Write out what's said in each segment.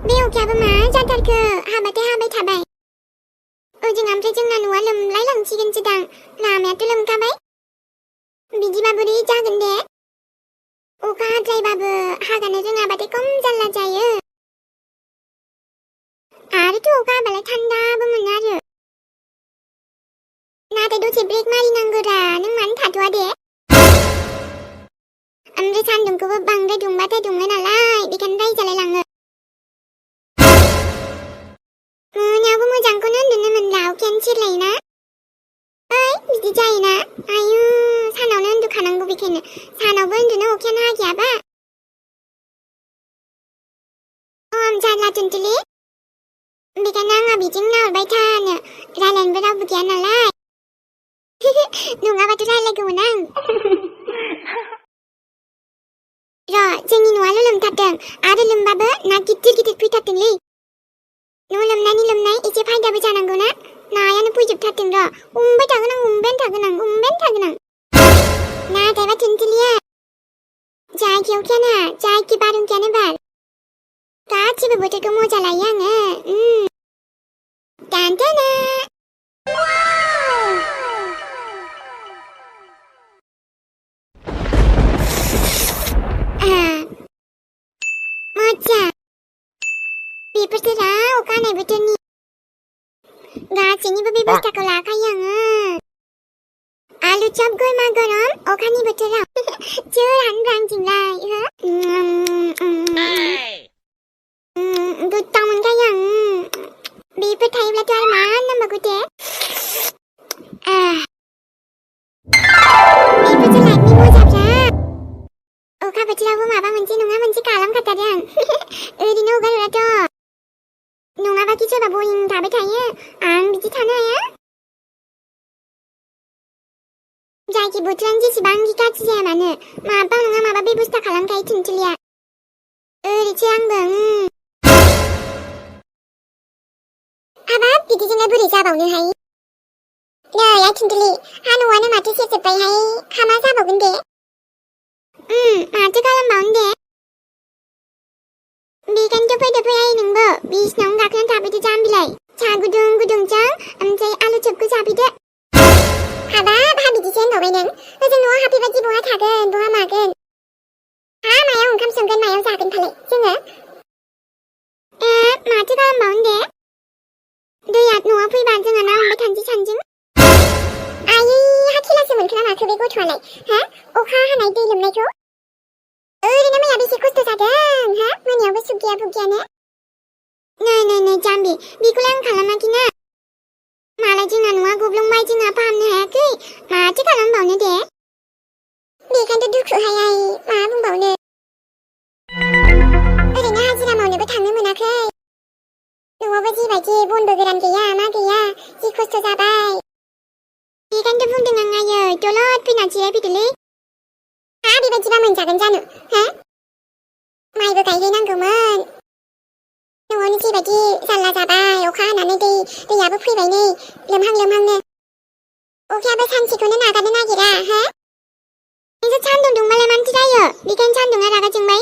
बेवख्याबो मा जाथारखो हाबाथाय हाबाय थाबाय ओजों ओमफ्राय जोंना न'आ लोमलाय लांसिगोनसोदां लामायाथ' लोमखाबाय बिदिबा बोरै जागोन दे अखा हाद्रायबाबो हागानो रोङाबाथाय खम जारला जायो आरोथ' अखा हाबालाय थान्दाबो मोनो आरो नाथाय दसे ब्रेक मारिनांगौरा नों मानो थाथ'आ दे ओमफ्राय सान्दुंखौबो बांद्राय दुंबाथाय दुङो नालाय बेखायनो रायजालायलाङो मोनायावबो मोजांखौनो उन्दुनो मोनला अखायानो सिरलायोना ओइ बिदि जायोना आयु सानावनो उन्दुखानांगौ बेखायनो सानावबो उन्दुनो अखायानो हाखायाबा जारला टुनटुलि बेखायनो आंहा बिदिनो नाहरबाय थानो रायलायनोबो रावबो गैया नालाय नङाबाथ' रायलायगौमोन आं जोंनि न'आल' लोमथारदों आरो लोमबाबो ना गिदिर गिदिर फैथारदोंलै न' लोमनायनि लोमनाय एसे फायदाबो जानांगौना नायानो फैजोबथारदों हमबाय थागोन आं नाथायबा टुनटुलिया जायखि अखायानो जायखि बारहुंखायानो बार गासिबो बोथोरखौ मजा लायो आङो दानथाना मजा बेफोरथोरा अखा हानाय बोथोरनि गासैनिबो बेबस्थाखौ लाखायो आङो आलु चप गरमा गरम अखानि बोथोराव सोर हानग्रा आंजोंलाय हो गोथाव मोनखायो आं बेफोर थायोब्लाथ' आरो मा नांबावगौ दे बेफोरसो लाइफनि मजाफ्रा अखा बोथोरावबो माबा मोनसे नङा मोनसे खालामखाथारो आं ओरैनो हगारहराथ' नङाबाखि सोरबा बरिं थाबाय थायो आं बिदि थानो हाया जायखि बोथोरानो जेसेबांखि गाज्रि जाया मानो माबा नङा माबा बेबस्था खालामखायो टुनटुलिया ओरैसो आंबो हाबाब बिदिजोंनो बोरै जाबावनोहाय नै टुनटुलि हा न'आनो माथो सेरजोब्बायहाय हा मा जाबावगोन दे माथो खालामबावनो दे बेखायनोथ' फैदो फै नोंबो बिसिनावनो गाखोनानै थाफैदो जाम्बिलाय साहा गुदुं गुदुंजों ओमफ्राय आलु चपखौ जाफैदो हाबाब हा बिदिसो होनबावबाय नों ओजों न'आव हाबफैबादि बहा थागोन बहा मागोन हा मायाव ओंखाम संगोन मायाव जागोन फालाय जोङो माथो खालामबावनो दे दैया न'आव फैबा जोङो ना हमबाय थानोसै सानजों आयै हा खेलासो मोनखोना माखो बे गथ'आलाय हा अखा हानाय दै लोमनायखौ ओरैनो मैया बेसे खस्थ' जादों हा मोनायावबो सुख गैया बुख गैयानो नै जाम्बि बेखौलाय आं खालामाखैना मालाय जोंना न'आ गब्लंबाय जोंहा फाहामनो हायाखै माथो खालामबावनो दे बेखायनोथ' दुखुहाय मा बुंबावनो ओरैनो हाजिरा मावनोबो थांनो मोनाखै न'आवबो जिबायदि बनबो गोरान गैया मा गैया जि खस्थ' जाबाय बेखायनोथ' बुंदों आं आयै दलद फैनानै जिरायफैदोलै हा बेबायदिबा मोनजागोन जानो हा माइबो गायहैनांगौमोन न'आवनो जिबायदि जारला जाबाय अखा हानानै दैयाबो फैबाय नै लोमहांनो अखायाबो सानसेखौनो नागारनो नागिरा हा नोंसोर सान्दुं दुंबालाय मानोथो जायो बेखायनो सान्दुङा रागा जोंबाय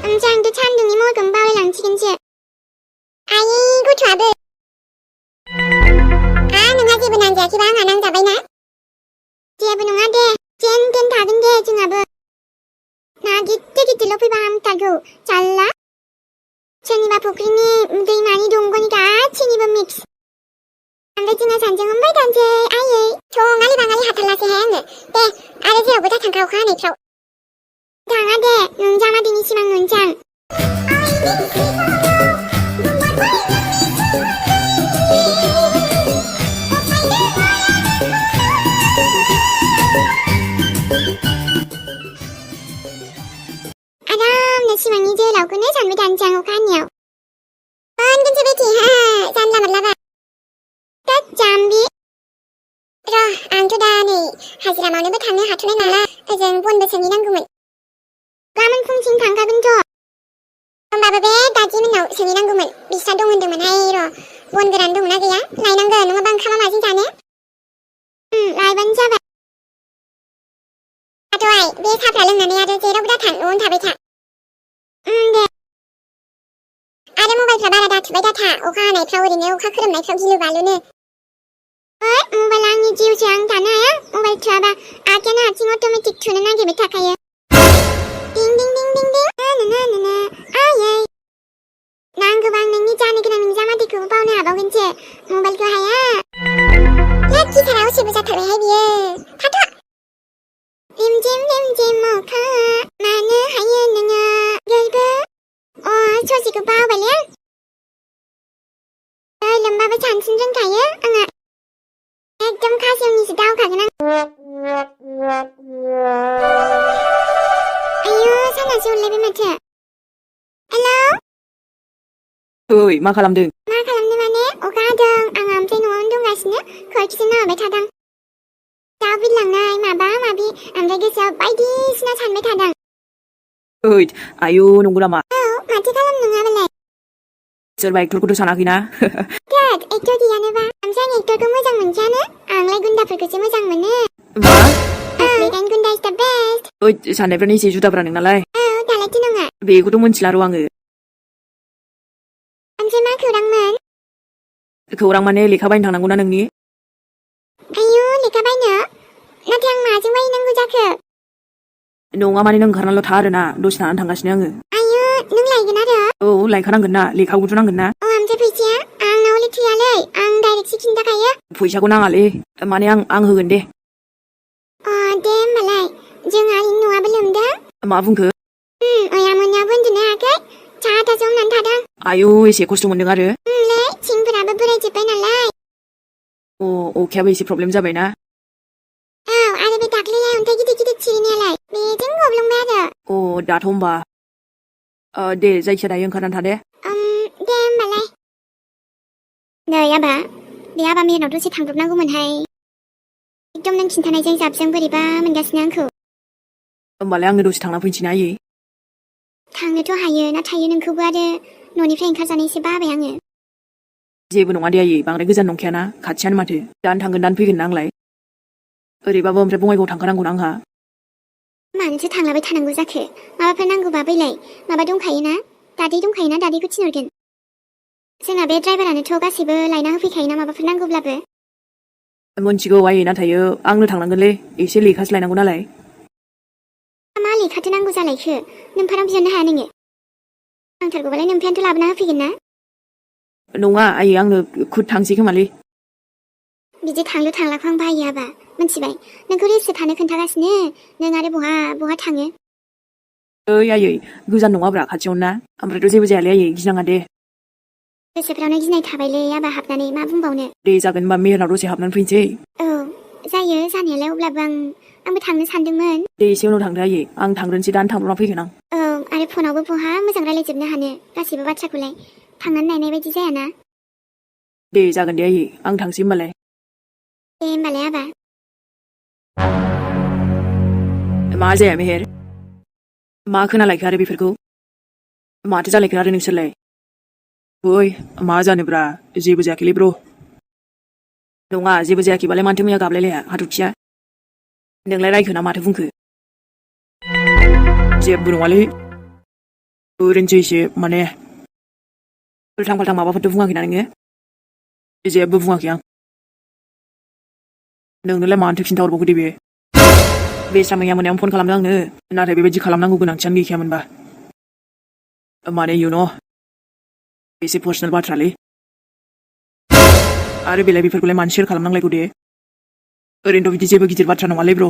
ओमफ्राय आंथ' सान्दुंनि महरखौनो बावलायलांसिगोनसो आयै गथ'आबो नोंहा जेबो नांजायाखैबा आंहा नांजाबायना जेबो नङा दे जेन थेन थागोन दे जोंहाबो ना गिदिर गिदिरल' फैबा हामथारगौ जारला सोरनिबा फुख्रिनि दैमानि दंग'नि गासैनिबो मिक्स ओमफ्राय जोंहा सानजों हमबाय थानोसै आयै थङालि बाङालि हाथारलासैहाय आङो दे आरो जेरावबो दा थांखा अखा हानायफ्राव थाङा दे नोंजामा दिनै सिमां नुनोसै आं आरामनो सिमांनि जोलावखौनो सानबाय थानोसै आं अखा हानायाव मोनगोनसो बेथि हा जानला मोनलाबा दा जाम्बि आंथ' दा नै हाजिरा मावनोबो थांनो हाथ'नाय नंला ओजों बनबो सोंहैनांगौमोन गाबोन फुंसिम थांखागोनथ' होमबाबो बे दादिमोननाव सोंहैनांगौमोन बिस्रा दं होनदोंमोनहाय बन गोरान दंना गैया लायनांगोन नङाबा ओंखामा माजों जानो लायबानो जाबाय आइ बे साहाफ्रा लोंनानै आरो जेरावबो दा थां न'आवनो थाबाय था दे जोब्बाय डाटा अखा हानायफ्राव ओरैनो अखा खोरोमनायफ्राव गिलु बालुनो मबाइला आंनि जिउसो आं दानो हाया मबाइल थुआबा आखायानो हारसिं अट'मेटिक थुनो नागिरबाय थाखायो दिं दिं दिं दिं दिं ना आयै नांगौबा आं नोंनि जानो गोनां बिजामादैखौबो बावनो हाबावगोनसो मबाइलखौ हाया लाखिथारा असेबो जाथारबायहाय बियो थाथ' रिमझिम अखा मानो हायो नोङो गैबो ससेखौ बावबायलै आं लोमबाबो सानस्रिनो रोंखायो आंहा एकदम खासेवनिसो दावखागोन आं आयु सानासो हरलायबाय माथो हेलौ ओइ मा खालामदों मा खालामनो माने अखा हादों आं ओमफ्राय न'आवनो दंगासिनो खोरखिजों नाहरबाय थादों दाउ बिरलांनाय माबा माबि ओमफ्राय गोसोआव बायदिसिना सानबाय थादों ओइ आयु नंगौ नामा औ माथो खालामनो नङाबालाय सोरबा एक्टरखौथ' सानाखैना देद एक्टर गैयानोबा ओमफ्राय आं एक्टरखौ मोजां मोनखायानो आंलाय गुन्दाफोरखौसो मोजां मोनो मा बेखायनो गुन्दा इज दा बेस्ट ओइ साननायफ्रानो एसे जुदाब्रा नोंनालाय औ दालायथो नङा बेखौथ' मिन्थिला र' आङो ओमफ्राय मा खौरांमोन खौरां माने लेखा बायनो थांनांगौना नोंनि आयु लेखा बायनो नाथाय आं माजों बायनांगौ जाखो नङा माने नों ओंखारनानैल' था आरोना दसे थानानै थांगासिनो आङो आयु नों लायगोन आरो औ लायखानांगोन ना लेखाखौथ' नांगोन ना ओमफ्राय फैसाया आंनाव हले थैयालै आं डाइरेक्ट सिखिनो थाखायो फैसाखौ नाङालै माने आं होगोन दे दे होमबालाय जोंहा न'आबो लोमदों मा बुंखो ओया मोनायावबो उन्दुनो हायाखै साहा थासो हमनानै थादों आयु एसे खस्थ' मोनदों आरो लै थिंफोराबो बोरायजोब्बाय नालाय अखायाबो एसे प्रब्लेम जाबायना औ आरो बे दाख्लैहाय अन्थाइ गिदिर गिदिर सिरिनायालाय बेजों गब्लंबाय आरो दाथ' होमबा दे जायखिया दायो ओंखारनानै था दे दे होमबालाय नै आबा बे आबा मेरनाव दसे थांब्रबनांगौमोनहाय एकदम नों खिन्थानायजों जाबजों बोरैबा मोनगासिनो आंखौ होमबालाय आंनो दसे थांना फैनोसै ना आयै थांनोथ' हायो नाथाय नोंखौबो आरो न'निफ्राय ओंखारजानो एसे बाबाय आङो जेबो नङा दे आयै बांद्राय गोजान नंखायाना खाथियानो माथो दानो थांगोन दानो फैगोन ना आंलाय ओरैबाबो ओमफ्राय बङाइगाव थांखानांगौना आंहा मानोथो थांलाबाय थानांगौ जाखो माबाफोर नांगौबा बैलाय माबा दंखायोना दादै दंखायोना दादैखौ थिनहरगोन जोंना बे ड्राइभारानोथ' गासैबो लायना होफैखायोना माबाफोर नांगौब्लाबो मोनथिगौ आयै नाथाय आंनो थांनांगोनलै एसे लेखासो लायनांगौ नालाय मा लेखाथो नांगौ जालायखो नोमफानाव बिहरनो हाया नोङो नांथारगौबालाय नोमफायानोथ' लाबोना होफैगोन ना नङा आयै आंनो खुद थांसै खोमालै बिदि थांलु थांलाखौ आं बायो आबा मिथिबाय नोंखौ रेस्टसो थानो खोन्थागासिनो नों आरो बहा थाङो ओइ आयै गोजान नङाब्रा खाथियावनो ना ओमफ्रायथ' जेबो जायालै आयै गिनाङा दे गोसोफ्रावनो गिनाय थाबायलै आबा हाबनानै मा बुंबावनो दे जागोन होनबा मेहेरनाव दसे हाबनानै फैनोसै औ जायो जानायालाय अब्लाबो आंबो थांनो सानदोंमोन दे एसे उनाव थांदो आयै आं थांग्रोनोसै दानो थांब्रबना फैगोन आं औ आरो फनावबो बहा मोजां रायलायजोबनो हानो गासैबो बाथ्राखौलाय थांनानै नायनाय बायदि जायाना दे जागोन दे आयै आं थांसै होमबालाय दे होमबालाय आबा मा जाया मेहेर मा खोनालायखो आरो बेफोरखौ माथो जालायखो आरो नोंसोरलाय ओइ मा जानोब्रा जेबो जायाखैलै ब्र नङा जेबो जायाखैबालाय माथो मैया गाबलायलाया हाथरखिया नोंलाय रायखो ना माथो बुंखो जेबो नङालै ओरैनोसै एसे माने उल्थां फाल्थां माबाफोरथ' बुङाखैना नोङो जेबो बुङाखै आं नोंनोलाय मानोथो खिन्थाहरबावखो दे बे बेस्रा मैया मोनायावनो फन खालामदों आंनो नाथाय बेबायदि खालामनांगौ गोनांथियानो गैखायामोनबा माने एसे पार्सनेल बाथ्रालै आरो बेलाय बेफोरखौलाय मानो शेयार खालामनांलायगौ दे ओरैनोथ' बिदि जेबो गिदिर बाथ्रा नङालै ब्र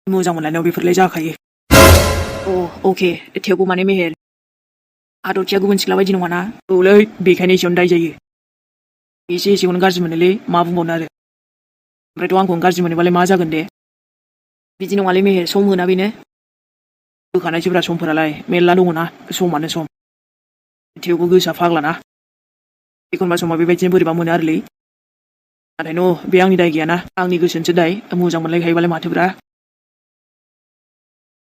मोजां मोनलायनायाव बेफोरलाय जाखायो अके थेवबो माने मेहेर हाथरखिया गुबुन सिख्ला बायदि नङाना औलै बेखायनो एसेयावनो दाय जायो एसेयावनो गाज्रि मोनोलै मा बुंबावनो आरो ओमफ्रायथ' आंखौ गाज्रि मोनोबालाय मा जागोन दे बिदि नङालै मेहेर सम मोना बेनो होखानायसोब्रा समफोरालाय मेरला दङना समानो सम थेवबो गोसोआ फाग्लाना एखनबा समाव बेबायदिनो बोरैबा मोनो आरोलै नाथाय बे आंनि दाय गैयाना आंनि गोसोनिसो दाय मोजां मोनलायखायोबालाय माथोब्रा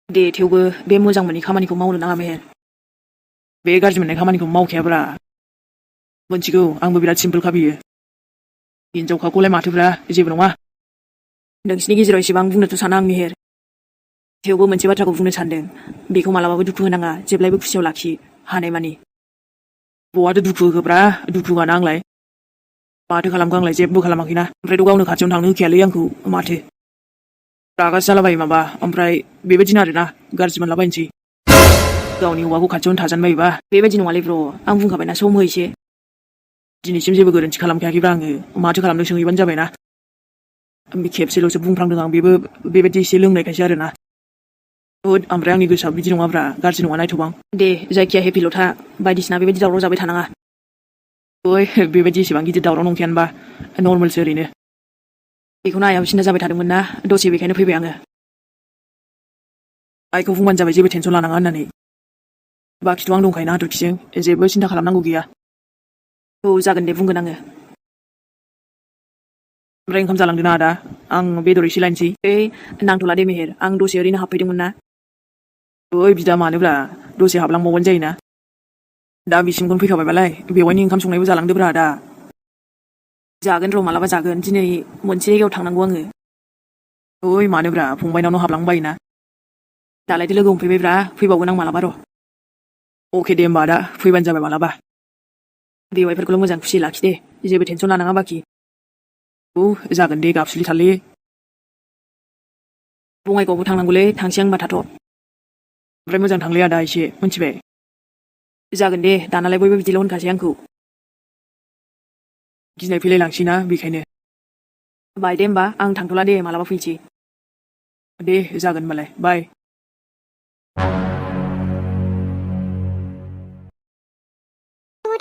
दे थेवबो बे मोजां मोननाय खामानिखौ मावनो नाङा मेहेर बे गाज्रि मोननाय खामानिखौ मावखायाब्रा मोनथिगौ आंबो बिराद सिम्पोलखा बियो हिनजावखाखौलाय माथोब्रा जेबो नङा नोंसिनि गेजेराव एसेबां बुंनोथ' साना आं मेहेर थेवबो मोनसे बाथ्राखौ बुंनो सानदों बेखौ मालाबाबो दुखु होनाङा जेब्लायबो खुसियाव लाखि हानायमानि बहाथो दुखु होखोब्रा दुखुआनो आंलाय माथो खालामखो आंलाय जेबो खालामाखैना ओमफ्रायथ' गावनो खाथियावनो थांनो होखायालै आंखौ माथो रागासो जालाबायो माबा ओमफ्राय बेबायदिनो आरोना गाज्रि मोनलाबायनोसै गावनि हौवाखौ खाथियावनो थाजानो बायोबा बेबायदि नङालै ब्र आं बुंखाबायना सम हो एसे दिनैसिम जेबो गोरोन्थि खालामखायाखैब्रा आङो माथो खालामनो सोंहैबानो जाबायना खेबसेल'सो बुंफ्रांदों आं बेबो बेबायदि एसे लोंनायखायसो आरोना ओमफ्राय आंनि गोसोआ बिदि नङाब्रा गाज्रि नङा नायथ'बां दे जायखिया हेपिल' था बायदिसिना बेबायदि दावराव जाबाय थानाङा ओइ बेबायदि एसेबां गिदिर दावराव नंखायानोबा नर्मेलसो ओरैनो बेखौनो आइयाबो सिन्था जाबाय थादोंमोन ना दसे बेखायनो फैबाय आङो आइखौ बुंबानो जाबाय जेबो टेनसन लानाङा होननानै बाखिथ' आं दंखायोना हाथरखिजों जेबो सिन्था खालामनांगौ गैया औ जागोन दे बुंगोन आङो ओमफ्राय ओंखाम जालांदों ना आदा आं बेदर एसे लायनोसै नांथ'ला दे मेहेर आं दसे ओरैनो हाबफैदोंमोन ना ओइ बिदा मानोब्रा दसे हाबलांबावबानो जायोना दा बिसिमखौनो फैखाबायबालाय बेवाइनि ओंखाम संनायबो जालांदोब्रा आदा जागोन र' मालाबा जागोन दिनै मोनसे जायगायाव थांनांगौ आङो ओइ मानोब्रा फंबायनावनो हाबलांनो बायोना दालायथो लोगो हमफैबायब्रा फैबावगोन आं मालाबा र' अके दे होमबा आदा फैबानो जाबाय मालाबा बेवाइफोरखौल' मोजां खुसि लाखि दे जेबो टेनसन लानाङा बाखि जागोन दे गाबसुलिथारलै बङाइगावबो थांनांगौलै थांसै आं होनबा थाथ' ओमफ्राय मोजां थांलै आदा एसे मिथिबाय जागोन दे दानालाय बयबो बिदिल' होनखासै आंखौ गिनाय फैलाय लांसैना बेखायनो बाय दे होमबा आं थांथ'ला दे मालाबा फैनोसै दे जागोन होनबालाय बाय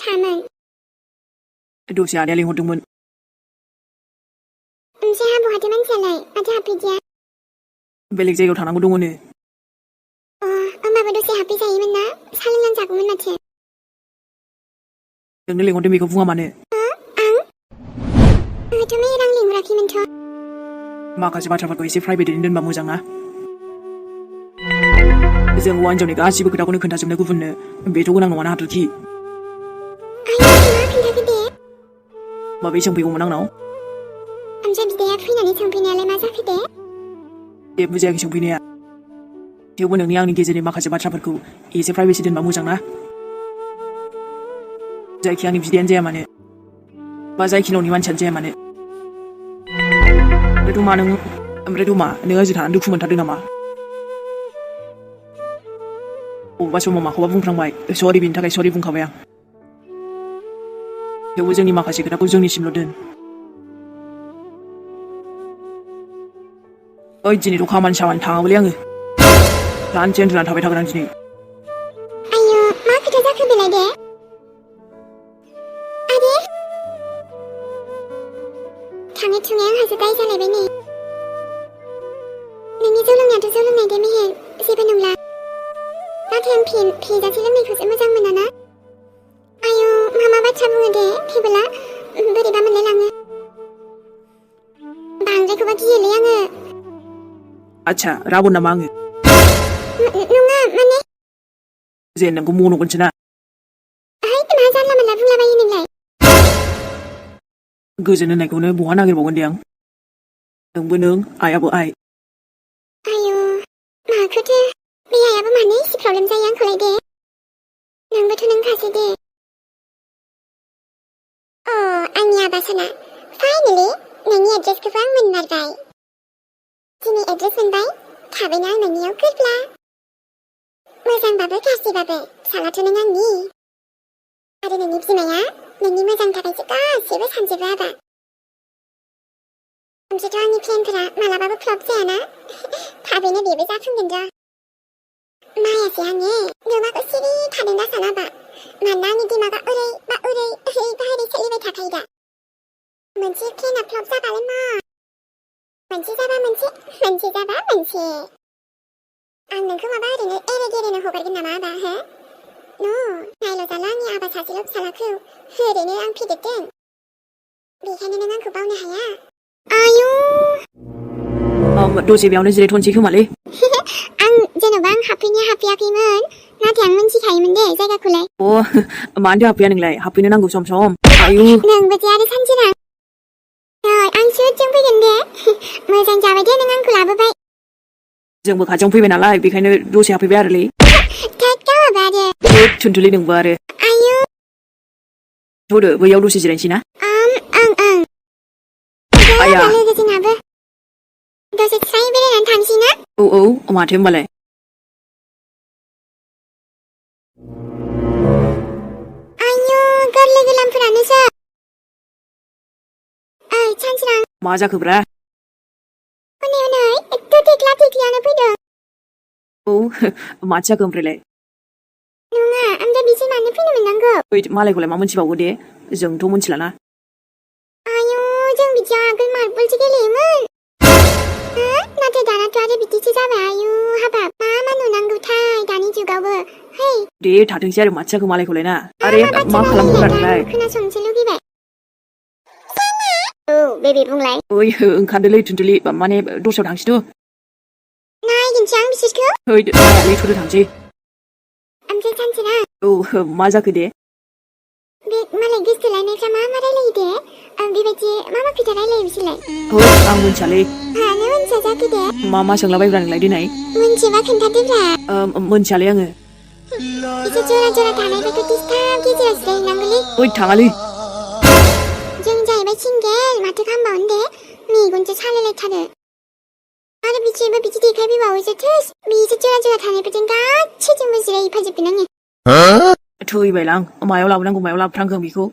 थामोन दसे आदाया लिंहरदोंमोन ओमफ्राय बहाथो मानसियालाय माथो हाबफैदिया बेलेग जायगायाव थांनांगौ दङनो होमबाबो दसे हाबफैजायोमोन ना साहा लोंनानै जागौमोन माथो नोंनो लिंहरदों बेखौ बुङा मानो आंथ' मेहेर आं लिंहराखैमोनथ' माखासे बाथ्राफोरखौ एसे प्राइभेटैनो दोनबा मोजां ना जों हौवा हिनजावनि गासिबो खोथाखौनो खोन्थाजोबनो गुबुननो बेथ' गोनां नङाना हाथरखि मा खोन्थाखो दे माबै सोंफैगौमोन आंनाव ओमफ्राय बिदाया फैनानै सोंफैनायालाय मा जाखो दे दे बुजियाखै सोंफैनाया थेवबो नोंनि आंनि गेजेरनि माखासे बाथ्राफोरखौ एसे प्राइभेसि दोनबा मोजां ना जायखि आंनि बिदायानो जाया मानो बा जायखि न'नि मानसियानो जाया मानो ओमफ्रायथ' मा नों आजि थानानै दुखु मोनथारदों नामा बबेबा समाव माखौबा बुंफ्रांबाय सरि बिनि थाखाय सरि बुंखाबाय आं थेवबो जोंनि माखासे खोथाखौ जोंनिसिमल' दोन ओइ दिनैथ' खामानि सामानि थाङाबोलै आङो सानसे उन्दुनानै थाबाय थागोन आं दिनै आयौ मा खोथा जाखो बेलाय दे आरे थाङै थुङै आंहासो दाय जालायबाय नै नोंनि जौ लोंनायाथ' जौ लोंनाय दे मेहेर जेबो नंला नाथाय आं फेजासे लोंनायखौसो मोजां मोना ना आयौ मा बाथ्रा बुङो दे फेबोला बोरैबा मोनलायलाङो बांद्रायखौबा गियोलै आङो आच्छा राबन नामा आङो नङा माने जेन नोंखौ मन'गोनसो ना मा जानला मोनला बुंलाबायो नोंलाय गोजोन होननायखौनो बहा नागिरबावगोन दे आं नोंबो नों आइयाबो आइ आयौ माखौथो बे आइयाबो मानो एसे प्रब्लेम जायो आंखौलाय दे नोंबोथ' नोंखासै दे आंनि आबासना फाइनेलि नोंनि एड्रेसखौबो आं मोनमारबाय दिनै एड्रेस मोनबाय थाबैनो आं नोंनियाव गोरब्ला मोजांबाबो गाज्रिबाबो फिसालाथ' नों आंनि आरो नोंनि बिमाया नोंनि मोजांनि थाखायसो गासैबो सानजोबो आबा ओमफ्रायथ' आंनि प्लेनफोरा मालाबाबो फ्लप जायाना थाबैनो बेबो जाफुंगोन र' मायासै आङो नोमाखौ सिरि थादों दा सानाबा मानोना आंनि दिमागा ओरै बाहेरै सोलिबाय थाखायो दा मोनसे प्लेना फ्लप जाबालाय मा मोनसे जाबा मोनसे जाबा मोनसे आं नोंखौ माबा ओरैनो एरे गेरेनो हगारगोन नामा आबा हो नायल' जाला आंनि आबा सासेल' फिसालाखौ ओरैनो आं फेदेरदों बेखायनो नों आंखौ बावनो हाया आयौ दसे बेयावनो जिरायथ'नोसै खोमालै आं जेन'बा आं हाबफैयाखैमोन नाथाय आं मिन्थिखायोमोन दे जायगाखौलाय मानोथो हाबफैया नोंलाय हाबफैनो नांगौ सम सम आयु नोंबो जे आरो सानसेना आं सुइटजों फैगोन दे मोजां जाबाय दे नों आंखौ लाबोबाय जोंबो खाथियावनो फैबाय नालाय बेखायनो दसे हाबफैबाय आरोलै थोद गावाबो आरो थुनथुलि नोंबो आरो 저도 왜 여루시 지ren시나? 응. 아야. 달려드시나봐. 너서 사이베리란 당신아? 오오, 엄마한테 말래. 아유, 걸레그 람프 안에서. 찬스랑, 맞아, 그브라. 오늘, 또 디글라디글하나 보다. 오, 맞아, 그브레래. 농아, 암자 미실 많은 피노면 난 거. 어이, 말래고래 마문 집하고 돼. 정 도문 칠라나. 아유, 정 비자, 그 말불지게 림은. 나도 나라도 아래 비티 치자봐, 아유, 하밥. 마마 누난 거 타이, 다니 주가워. 헤이. 네, 다등 씨를 맞자 그 말래고래나. 아래, 마 칼랑고라래. 그나 정치룩이 배. 오, 베비 붕라이. 어이, 간들레 둔들리, 만에 도셔 당시도. 나이긴 짱 비시스큐? 어이, 나야, 레이토르 당시. 암자 찬스랑. 오, 맞아, 그대. 말레 기스라네 마마라레 이데. 비베지 마마 피타라레 비실래. 어, 문 찰래. 하나원 저작이데. 마마 상라바이브라는 라이디 나이. 문지와 칸타드라. 문 찰래, 양은. 이제 쪼라쪼라 다나이베 토티스타 기지라스레 낭글리. 어이, 당할리. 정자이베 칭겔 마트가 한 번데. 미군주 살레레 타르. 아르 비치이베 비치디 갈비와 오이즈 트스. 미이제 쪼라쪼라 다나이베 젠가 치즈무스레 이파지 비능이. 토이 바이랑, 마요라, 우랑 고 마요라, 프랑크 미코.